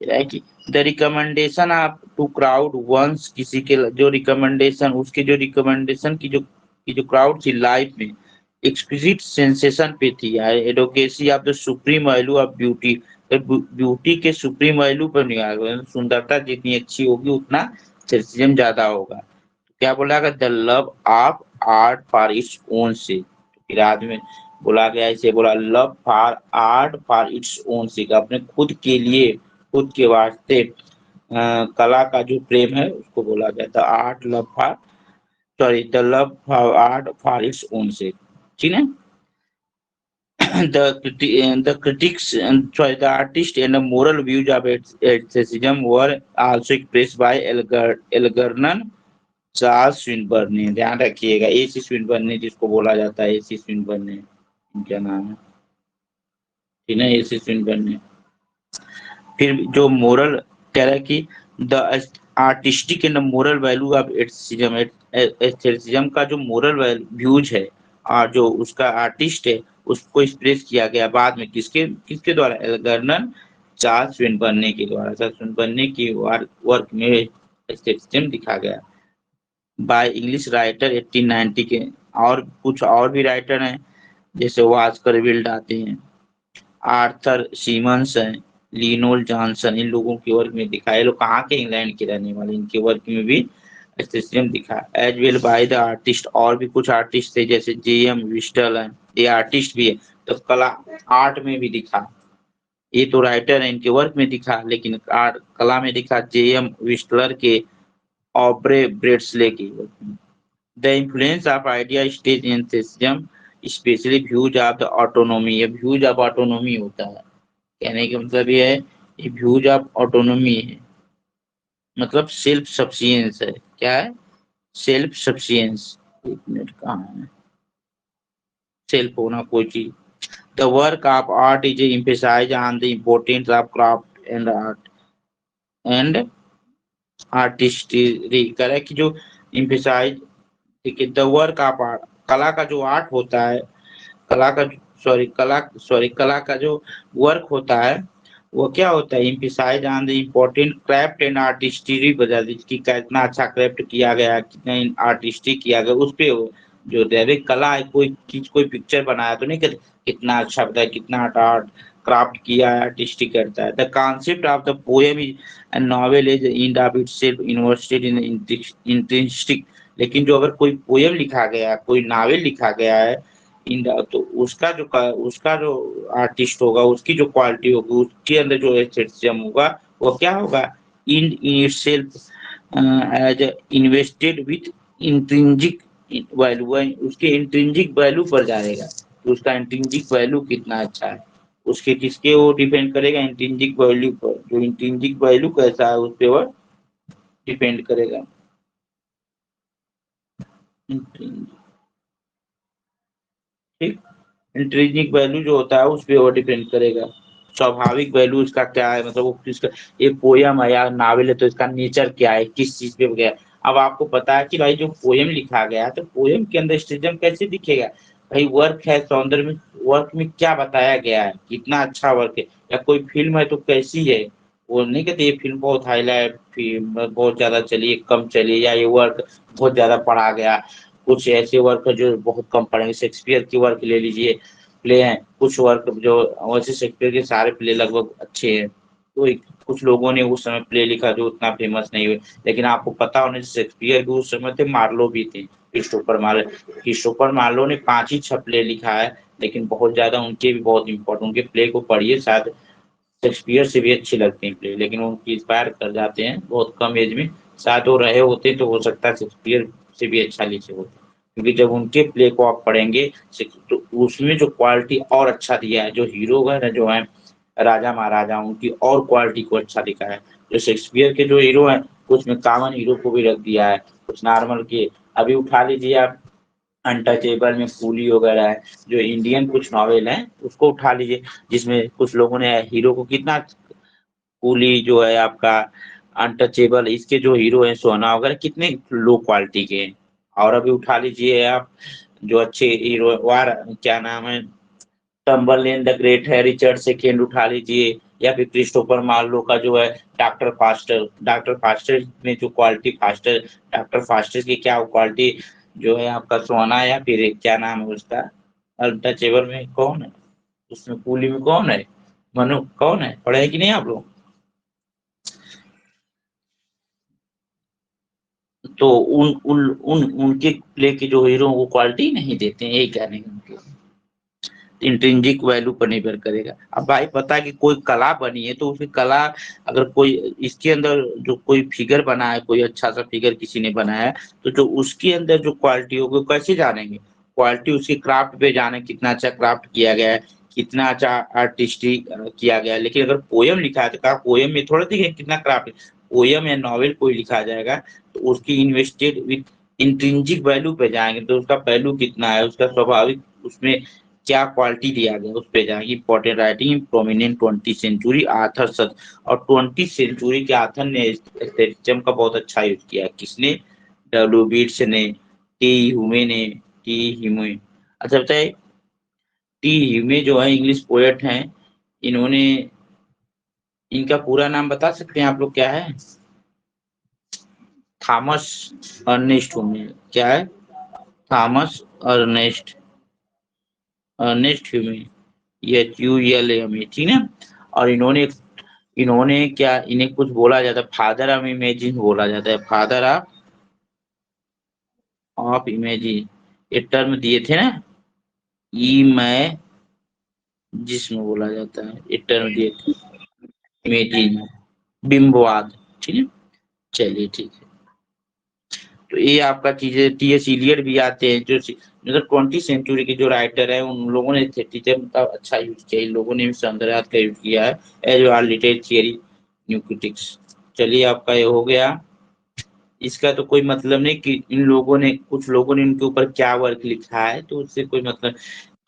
कि the recommendation of to crowd once, किसी के जो रिकमेंडेशन, उसके जो रिकमेंडेशन की जो क्राउड थी लाइफ में एक्सक्विजिट सेंसेशन पे थी। Advocacy of the supreme value of beauty, beauty के सुप्रीम वैल्यू पर निगाह, सुंदरता जितनी अच्छी होगी उतना क्रिटिसिज्म ज्यादा होगा। क्या बोला गया, the love of art for its own से, फिर बाद में बोला गया, इसे बोला love for art for its own से, अपने खुद के लिए, खुद के वास्ते कला का जो प्रेम है उसको बोला गया था art love for, sorry the love for art for its own से, ठीक है। The critics and sorry, the artist and the moral views of aestheticism were also expressed by Algernon Charles Swinburne ने। ध्यान रखिएगा, एसी स्विनबर्न ने जिसको बोला जाता है, एसी स्विनबर्न ने, क्या नाम है, ठीक है, एसी स्विनबर्न ने। फिर जो मोरल कह रहा है कि the artistic and moral value of aestheticism, aestheticism का जो मोरल व्यूज है और जो उसका आर्टिस्ट है उसको एक्सप्रेस किया गया बाद में किसके किसके द्वारा, एल्गर्नन चार्ल्स स्विनबर्न के द्वारा। स्विनबर्न की वर्क में एस्थेटिज्म दिखा गया बाय इंग्लिश राइटर 1890 के। और कुछ और भी राइटर हैं जैसे वास्कर विल्ड आते हैं, आर्थर सीमंस हैं, लियोनोल जॉनसन, इन लोगों के वर्क में दिखा। ये लोग कहाँ के, इंग्लैंड के रहने वाले, इनके वर्क में भी एस्थेटिज्म दिखा as well by the artist. और भी कुछ आर्टिस्ट थे जैसे जेएम विस्टल है, ये आर्टिस्ट भी है, तो कला आर्ट में भी दिखा। ये तो राइटर है, इनके वर्क में दिखा, लेकिन आर्ट कला में दिखा जेएम विस्टलर के, ऑब्रे ब्रेड्सले की। The influence of idea stage in aestheticism especially views of the autonomy. ये व्यूज ऑफ ऑटोनॉमी होता है, कहने का मतलब ये है, ये व्यूज ऑफ ऑटोनॉमी है, मतलब सेल्फ सफिशिएंस है। क्या है, सेल्फ सफिशिएंस, एक मिनट कहाँ है, सेल्फ होना कोई चीज। The work of art is emphasise on the importance of craft and art and artistry, करे कि जो एम्फसाइज, ठीक है, द वर्क ऑफ आर्ट, कला का जो आर्ट होता है, कला का कला का जो वर्क होता है वो क्या होता है, emphasise on the important craft and artistry, बता दी कि कितना अच्छा क्राफ्ट किया गया, कितना आर्टिस्ट्री किया गया, उस पे जो दैविक कला है, कोई चीज कोई पिक्चर बनाया तो नहीं कहते कितना अच्छा बताया, कितना आर्ट क्राफ्ट किया है, आर्टिस्ट्री करता है। The concept of the poem is and novel is end of itself invested in intrinsic. लेकिन जो अगर कोई पोएम लिखा गया, कोई नॉवेल लिखा गया है तो उसका जो आर्टिस्ट होगा, उसकी जो क्वालिटी होगी, उसके अंदर जो एस्थेटिज्म होगा वो क्या होगा, in itself as invested with intrinsic value, उसके इंट्रिंसिक वैल्यू पर जाएगा, तो उसका इंट्रिंसिक वैल्यू कितना अच्छा है, उसके किसके वो डिपेंड करेगा, इंट्रिंसिक वैल्यू पर। जो इंट्रिंसिक वैल्यू कैसा है उस पर वो डिपेंड करेगा। ठीक, इंट्रिंसिक वैल्यू जो होता है उस पर वो डिपेंड करेगा। स्वाभाविक वैल्यू इसका क्या है, मतलब वो किसका, ये पोयम है या नावल है तो इसका नेचर क्या है, किस चीज पे गया। अब आपको पता है कि भाई जो पोयम लिखा गया है तो पोयम के अंदर एस्थेटिज्म कैसे दिखेगा, भाई वर्क है, सौंदर्य में वर्क में क्या बताया गया है, कितना अच्छा वर्क है, या कोई फिल्म है तो कैसी है। वो नहीं कहते ये फिल्म बहुत हाईलाइट, फिल्म बहुत ज्यादा चली, कम चली, या ये वर्क बहुत ज्यादा पढ़ा गया। कुछ ऐसे वर्क है जो बहुत कम पढ़ेंगे, शेक्सपियर की वर्क ले लीजिए, प्ले हैं कुछ वर्क जो, वैसे शेक्सपियर के सारे प्ले लगभग अच्छे हैं, तो कुछ लोगों ने उस समय प्ले लिखा जो उतना फेमस नहीं हुए। लेकिन आपको पता होने शेक्सपियर के उस समय थे, मार्लो भी थे, क्रिस्टोफर मार्लो ने 5 ही 6 प्ले लिखा है, लेकिन बहुत ज्यादा उनके भी बहुत इम्पोर्टेंट, उनके प्ले को पढ़िए, शायद शेक्सपियर से भी अच्छे लगते हैं प्ले, लेकिन वो उनकी इंस्पायर कर जाते हैं बहुत कम एज में। शायद वो रहे होते तो हो सकता है शेक्सपियर से भी अच्छा लिखे होते, क्योंकि जब उनके प्ले को आप पढ़ेंगे तो उसमें जो क्वालिटी और अच्छा दिया है, जो हीरो है ना, जो है राजा महाराजा, उनकी और क्वालिटी को अच्छा दिखा है। जो शेक्सपियर के जो हीरो हैं कुछ में कॉमन हीरो को भी रख दिया है, कुछ नॉर्मल के। अभी उठा लीजिए आप अनटचेबल में कूली वगैरह है, जो इंडियन कुछ नॉवेल है उसको उठा लीजिए, जिसमें कुछ लोगों ने हीरो को कितना, कूली जो है आपका, अनटचेबल, इसके जो हीरो हैं सोना वगैरह कितने लो क्वालिटी के हैं, और अभी उठा लीजिए आप जो अच्छे हीरो वार क्या नाम है, टम्बरलेन द ग्रेट है, रिचर्ड सेकेंड उठा लीजिए, या फिर क्रिस्टोफर मार्लो का जो है डॉक्टर फास्टर में जो क्वालिटी फास्टर, डॉक्टर फास्टर की क्या क्वालिटी जो है आपका सोना, या फिर क्या नाम है उसका अनटचेबल में कौन है, उसमें कूली में कौन है, मनु कौन है, पढ़े हैं कि नहीं आप लोग? तो उन उन उन उनके प्ले के जो हीरो वो क्वालिटी नहीं देते हैं, यही कहने का मतलब। इंट्रिंसिक वैल्यू पर निर्भर करेगा। अब भाई पता है कि कोई कला बनी है तो उसकी कला, अगर कोई इसके अंदर जो कोई फिगर बना है, कोई अच्छा सा फिगर किसी ने बनाया है, तो जो उसके अंदर जो क्वालिटी होगी वो कैसे जानेंगे? क्वालिटी उसके क्राफ्ट पे जाने, कितना अच्छा क्राफ्ट किया गया है, कितना अच्छा आर्टिस्टिक किया गया है। लेकिन अगर पोयम लिखा है तो कहा पोयम में थोड़ा देखिए कितना क्राफ्ट, पोयम या नॉवेल कोई लिखा जाएगा तो उसकी इन्वेस्टेड विथ इंट्रिंसिक वैल्यू पे जाएंगे, तो उसका वैल्यू कितना है, उसका स्वाभाविक उसमें क्या क्वालिटी दिया गया उस पे जाएंगे। Important writing prominent 20th century Arthur सच, और 20th सेंचुरी के आर्थर ने एस्थेटिज्म का बहुत अच्छा यूज किया है। किसने? डब्ल्यू बीट्स ने, टी ह्यूमे ने, टी ह्यूमे। अच्छा बताइए, टी ह्यूमे जो है इंग्लिश पोएट हैं, इन्होंने, इनका पूरा नाम बता सकते हैं आप लोग क्या है? Thomas Ernest Hulme. क्या है? Thomas Ernest, Ernest Hulme, HULME, ठीक है। और इन्होंने क्या, इन्हें कुछ बोला जाता है फादर ऑफ इमेजिन बोला जाता है, फादर ऑफ इमेजिन, ये टर्म दिए थे ना, मैं जिसमें बोला जाता है, ये टर्म दिए थे इमेजिन, बिंबवाद, ठीक है। चलिए ठीक है, तो ये आपका चीजें T.S. इलियट भी आते हैं, जो मतलब 20th सेंचुरी के जो राइटर है उन लोगों ने एस्थेटिज्म का अच्छा यूज किया, इन लोगों ने भी सौंदर्यार्थ का यूज किया है, as well literature theory new critics. चलिए आपका ये हो गया। इसका तो कोई मतलब नहीं कि इन लोगों ने, कुछ लोगों ने इनके ऊपर क्या वर्क लिखा है, तो उससे कोई मतलब।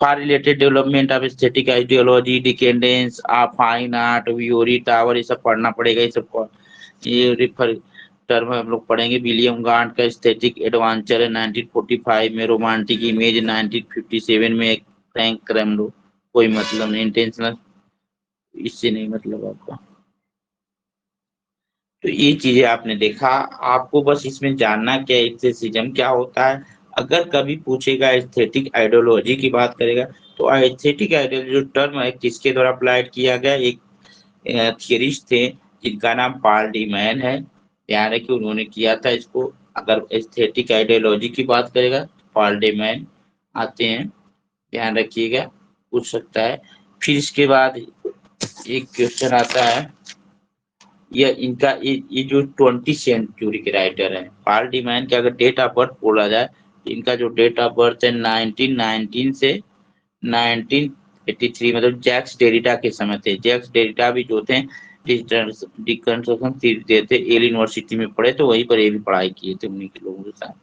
For related development of aesthetic ideology, decadence of fine art, ivory tower, ये सब पढ़ना पड़ेगा, ये सब ये रिफर टर्म हम लोग पढ़ेंगे। विलियम गांट का एस्थेटिक एडवांचर है 1945 में, रोमांटिक इमेज 1957 में, फ्रैंक क्रैमरो। कोई मतलब नहीं, इंटेंशनल इससे नहीं मतलब आपका। तो ये चीजें आपने देखा, आपको बस इसमें जानना क्या है एस्थेटिज्म क्या होता है। अगर कभी पूछेगा एस्थेटिक आइडियोलॉजी की बात करेगा, तो एस्थेटिक आइडियोलॉजी जो टर्म है किसके द्वारा अप्लाइड किया गया, एक थियरिस्ट थे जिनका नाम पॉल डी मैन है, ध्यान रखिए उन्होंने किया था इसको। अगर एस्थेटिक आइडियोलॉजी की बात करेगा पॉल डी मैन आते हैं, ध्यान रखिएगा, पूछ सकता है। फिर इसके बाद एक क्वेश्चन आता है, ये जो 20th सेंचुरी के राइटर हैं पॉल डी मैन के, अगर डेट ऑफ बर्थ बोला जाए तो इनका जो डेट ऑफ बर्थ है 1919 से 1983, मतलब जैक्स डेरिडा के समय थे। जैक्स डेरिडा भी जो थे डिकंस्ट्रक्शन थ्योरी थे, येल यूनिवर्सिटी में पढ़े, तो वहीं पर ये भी पढ़ाई किए थे उन्हीं के लोगों के साथ,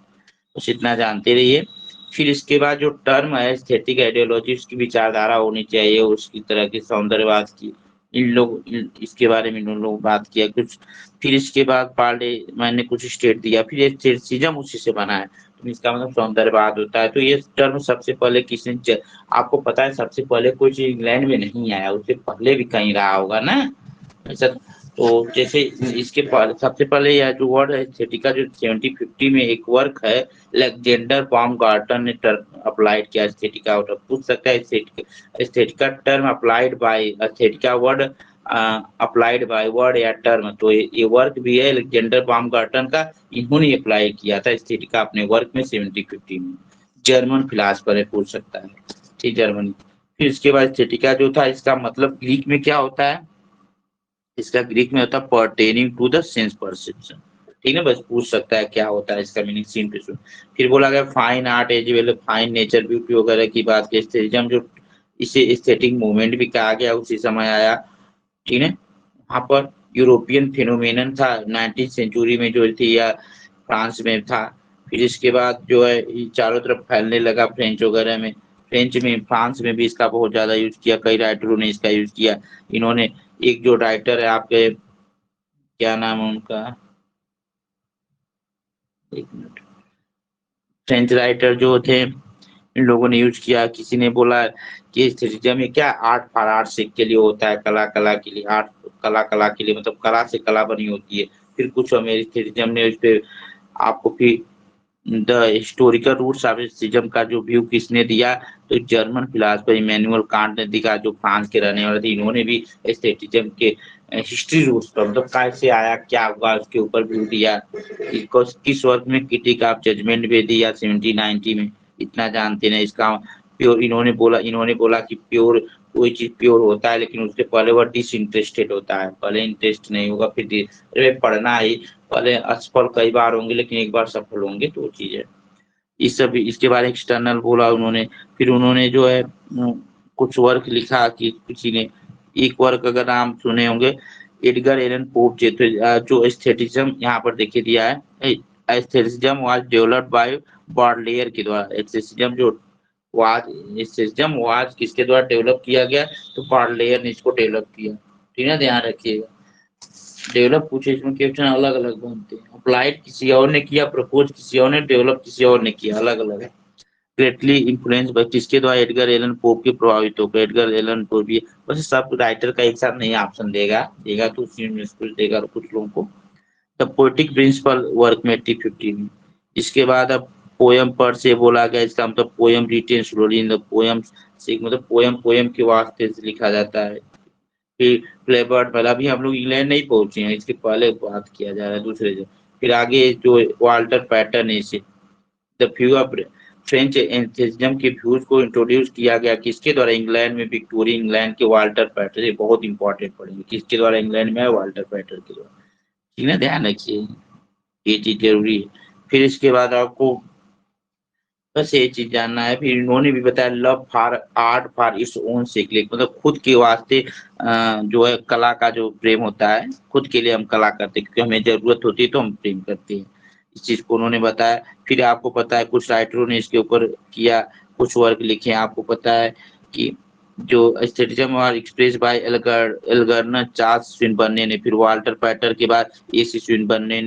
बस इतना जानते रहिए। फिर इसके बाद जो टर्म है एस्थेटिक आइडियोलॉजी, उसकी विचारधारा होनी चाहिए उसकी तरह की सौंदर्यवाद की, इसके बारे में इन लोग बात किया कुछ। फिर इसके बाद पार्ले मैंने कुछ स्टेट दिया, फिर एस्थेटिज्म उसी से बना है, तो इसका मतलब सौंदर्यवाद होता है। तो ये टर्म सबसे पहले आपको पता है सबसे पहले कोई चीज इंग्लैंड में नहीं आया, उससे पहले भी कहीं रहा होगा ना ऐसा। तो जैसे इसके पहले, सबसे पहले यह जो वर्ड है एस्थेटिका, जो 1750 में एक वर्क है अलेक्जेंडर बाउमगार्टन ने टर्म अप्लाइड किया एस्थेटिका, और पूछ सकता है aesthetic a term applied by aesthetic a word applied by word या टर्म, तो ये वर्क भी है अलेक्जेंडर बाउमगार्टन का, इन्होंने अप्लाई किया था एस्थेटिका अपने वर्क में 1750 में। जर्मन फिलासफर है, पूछ सकता है, ठीक, जर्मनी। फिर इसके बाद एस्थेटिका जो था इसका मतलब ग्रीक में क्या होता है, इसका ग्रीक में होता है pertaining to the sense perception, ठीक है, बस पूछ सकता है क्या होता है इसका मीनिंग सिंपल। फिर बोला गया fine art as well fine nature beauty वगैरह की बात की, एस्थेटिज्म जो इसे एस्थेटिक मूवमेंट भी कहा गया उसी समय आया, ठीक है। वहां पर यूरोपियन फिनोमेनन था 19th सेंचुरी में जो थी, या फ्रांस में था। फिर इसके बाद जो है ये चारों तरफ फैलने लगा फ्रेंच वगैरह में, फ्रेंच में, फ्रांस में भी इसका बहुत ज्यादा यूज किया, कई राइटरों ने इसका यूज किया। इन्होंने, एक जो राइटर है आपके, क्या नाम है उनका, एक मिनट, फ्रेंच राइटर जो थे इन लोगों ने यूज किया। किसी ने बोला कि एस्थेटिज्म में क्या आर्ट फॉर आर्ट सेक के लिए होता है, कला के लिए, आर्ट कला के लिए, मतलब कला से कला बनी होती है। फिर कुछ एस्थेटिज्म ने उस पे आपको फिर द हिस्टोरिकल रूट्स ऑफ एस्थेटिज्म का जो व्यू किसने दिया, तो जर्मन फिलोसोफर इमैनुअल कांट ने दिया, जो फ्रांस के रहने वाले थे। इन्होंने भी एस्थेटिज्म के हिस्ट्री रूट्स पर, मतलब कैसे आया, क्या हुआ, उसके ऊपर व्यू दिया। किस वर्क में क्रिटिक ऑफ जजमेंट भी दिया 1790 में, इतना जानते हैं। इसका प्योर इन्होंने बोला कि प्योर कोई चीज प्योर होता है, लेकिन उससे पहले वह डिसइंटरेस्टेड होता है, पहले इंटरेस्ट नहीं होगा, फिर अरे पढ़ना ही, पहले असफल कई बार होंगे लेकिन एक बार सफल होंगे, तो वो चीज है। इस सब इसके बारे में एक्सटर्नल बोला उन्होंने। फिर उन्होंने जो है कुछ वर्क लिखा कि किसी ने, एक वर्क अगर नाम सुने होंगे, एडगर एलन पोप जो एस्थेटिज्म यहाँ पर देखिए दिया है, एस्थेटिज्म वाज डेवलप्ड बाय बॉडलेयर के द्वारा। एस्थेटिज्म वाज किसके द्वारा डेवलप किया गया, तो बॉडलेयर ने इसको डेवलप किया। ठीक है, ध्यान रखिएगा। डेवलप कुछ इसमें क्वेश्चन अलग अलग बनते हैं। अप्लाइड किसी और ने किया, प्रपोज किसी और ने, डेवलप किसी और ने किया, अलग अलग है। ग्रेटली इन्फ्लुएंस बाय किसके द्वारा, एडगर एलन पोप के प्रभावित होकर। एडगर एलन पोप भी वैसे सब राइटर का एक साथ नहीं ऑप्शन देगा तो उसी में कुछ देगा कुछ लोगों को। द पोएटिक प्रिंसिपल वर्क में 1850 में। इसके बाद अब पोयम पर से बोला गया, इसका मतलब poem written slowly in the poems से, मतलब पोयम के वास्ते से लिखा जाता है। फिर फ्लेवर्ड, पहले अभी हम लोग इंग्लैंड नहीं पहुंचे हैं, इसके पहले बात किया जा रहा है दूसरे से। फिर आगे जो वाल्टर पैटर्न है, इसे द व्यू ऑफ फ्रेंच एस्थेटिज्म के व्यूज को इंट्रोड्यूस किया गया किसके द्वारा, इंग्लैंड में, विक्टोरिया इंग्लैंड के वाल्टर पैटर। ये बहुत इंपॉर्टेंट पड़ेंगे, किसके द्वारा इंग्लैंड में है, वाल्टर पैटर के द्वारा। ठीक है, ध्यान रखिए, ये चीज जरूरी है। फिर इसके बाद आपको बस ये चीज जानना है। फिर इन्होंने भी बताया love for art for its own सेक, मतलब खुद के वास्ते जो है कला का जो प्रेम होता है, खुद के लिए हम कला करते हैं, क्योंकि हमें जरूरत होती है तो हम प्रेम करते हैं। इस चीज को उन्होंने बताया। फिर आपको पता है कुछ राइटरों ने इसके ऊपर किया, कुछ वर्क लिखे हैं। आपको पता है कि जो एस्थेटिज्म और एक्सप्रेस बाय एल्गर्नर चार्ल्स स्विनबर्न ने, फिर वाल्टर पैटर के बाद एसी स्विनबर्न ने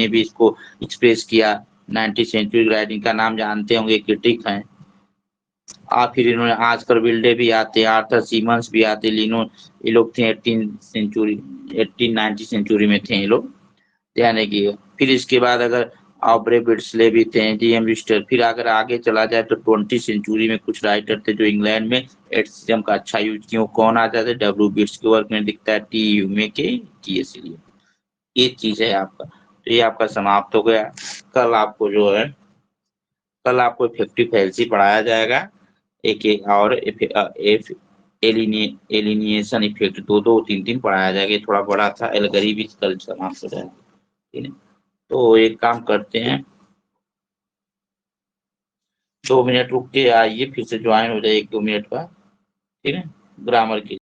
भी इसको एक्सप्रेस किया। 19th सेंचुरी राइटिंग का नाम जानते होंगे, क्रिटिक हैं। फिर इन्होंने आजकल बिल्डे भी आते हैं, आर्थर सीमंस भी आते, लिनो, ये लोग थे 1890 सेंचुरी में थे ये लोग, ध्यान रखिएगा। फिर इसके बाद अगर ऑब्रे बिट्सले भी थे, जीएम विस्टर। फिर अगर आगे चला जाए तो 20th सेंचुरी में कुछ राइटर थे जो इंग्लैंड में एस्थेटिज्म का अच्छा यूज किए। वो कौन आ जाते, डब्ल्यू बिट्स के वर्क में दिखता है, टी यूमे के टीएस लिए। ये चीज है आपका, तो ये आपका समाप्त हो गया। कल आपको जो है, कल आपको इफेक्टिव फैलेसी पढ़ाया जाएगा, एक और एलिनिएशन इफेक्ट, दो तीन दिन पढ़ाया जाएगा। ये थोड़ा बड़ा था, एलगरी भी कल समाप्त हो जाएगा। ठीक है, तो एक काम करते हैं, 2 मिनट रुक के आइए, फिर से ज्वाइन हो जाए 1-2 मिनट बाद। ठीक है, ग्रामर की